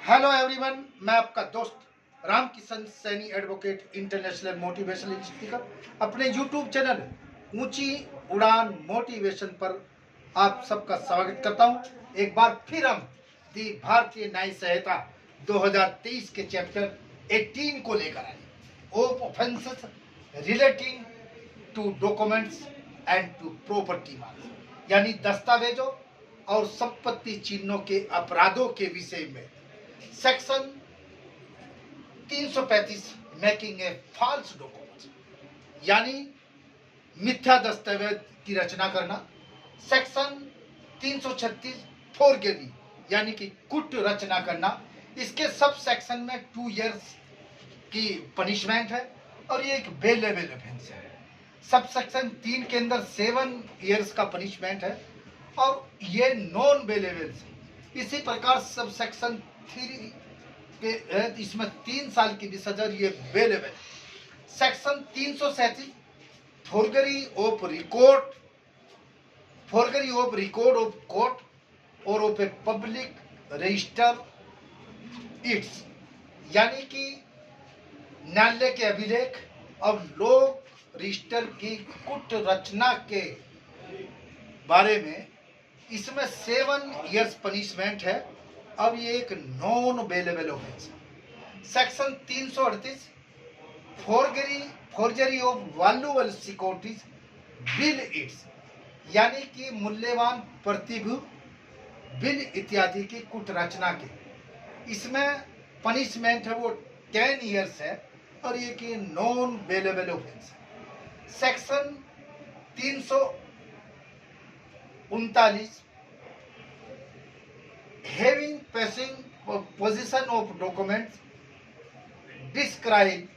Hello everyone, मैं आपका दोस्त Ram Kishan Saini advocate international motivational speaker अपने यूट्यूब चैनल ऊंची उड़ान मोटिवेशन पर आप सबका स्वागत करता हूं। एक बार फिर हम दी भारतीय न्याय संहिता 2023 के चैप्टर 18 को लेकर आए। Of offences relating to documents and to property marks, यानी दस्तावेजों और संपत्ति चिन्हों के अपराधों के विषय में section 335 making a false document, यानी मिथ्या दस्तावेज की रचना करना। सेक्शन 336 फोरजरी, यानी कि कुट रचना करना। इसके सब सेक्शन में 2 इयर्स की पनिशमेंट है और ये एक बेलेबल ऑफेंस है। सब सेक्शन 3 के अंदर 7 इयर्स का पनिशमेंट है और ये नॉन बेलेबल है। इसी प्रकार सब सेक्शन 3 के इसमें 3 साल की भी सजा, ये bailable. Section 337 forgery of record of court or of a public register इट्स, यानी कि न्यायालय के अभिलेख और लोक रजिस्टर की कुट रचना के बारे में इसमें 7 इयर्स पनिशमेंट है और ये एक नॉन बेलेबल ऑफेंस है। Section 338 forgery of valuable securities will इट्स, यानी कि मूल्यवान प्रतिभूति बिल इत्यादि की कुट रचना के, इसमें पनिशमेंट है वो 10 इयर्स है और ये कि नॉन बेलेबल ऑफेंस है। Section 339 having passing possession of documents described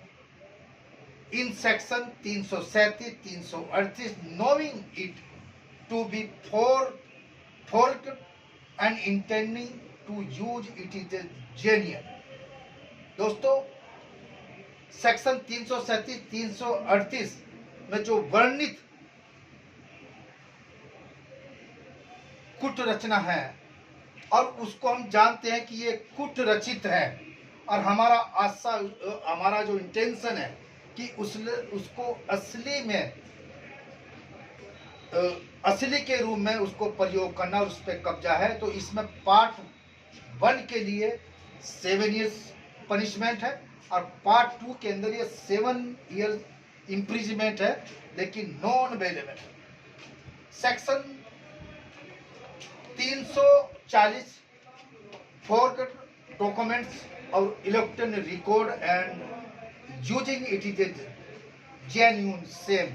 in section 337, 338, knowing it to be forged and intending to use it is genuine। दोस्तों, सेक्शन 337, 338 में जो वर्णित कुट रचना है और उसको हम जानते हैं कि ये कुट रचित है और हमारा जो इंटेंशन है कि उसको असली के रूप में उसको प्रयोग करना और उस पर कब्जा है, तो इसमें पार्ट 1 के लिए 7 इयर्स पनिशमेंट है और पार्ट 2 के अंदर ये 7 इयर्स इम्प्रिजमेंट है, लेकिन non bailable. Section 340 forged documents or electronic record and using it is genuine same.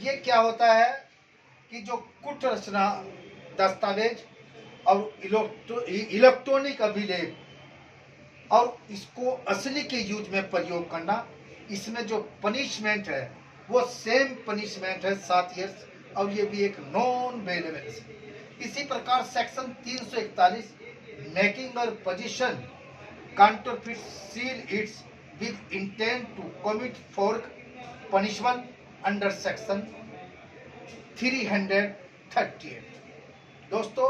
ये क्या होता है कि जो कुट रचना दस्तावेज और इलेक्ट्रॉनिक अभिलेख और इसको असली के यूज में प्रयोग करना, इसमें जो पनिशमेंट है वो सेम पनिशमेंट है 7 इयर्स और ये भी एक नॉन बेलेबल है। इसी प्रकार सेक्शन 341 मेकिंग और possession counterfeit seal it's with intent to commit for punishment under section 338। दोस्तों,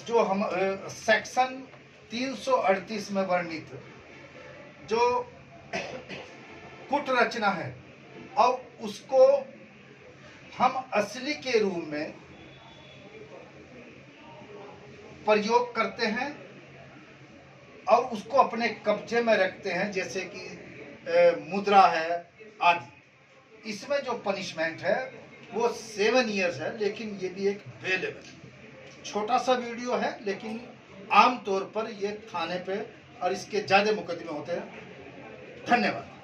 जो हम सेक्शन 338 में वर्णित जो कुट रचना है और उसको हम असली के रूप में प्रयोग करते हैं और उसको अपने कब्जे में रखते हैं, जैसे कि मुद्रा है आदि। इसमें जो पनिशमेंट है वो 7 इयर्स है, लेकिन ये भी एक बेलेबल छोटा सा वीडियो है, लेकिन आम तौर पर ये थाने पे और इसके ज़्यादा मुकदमे होते हैं। धन्यवाद।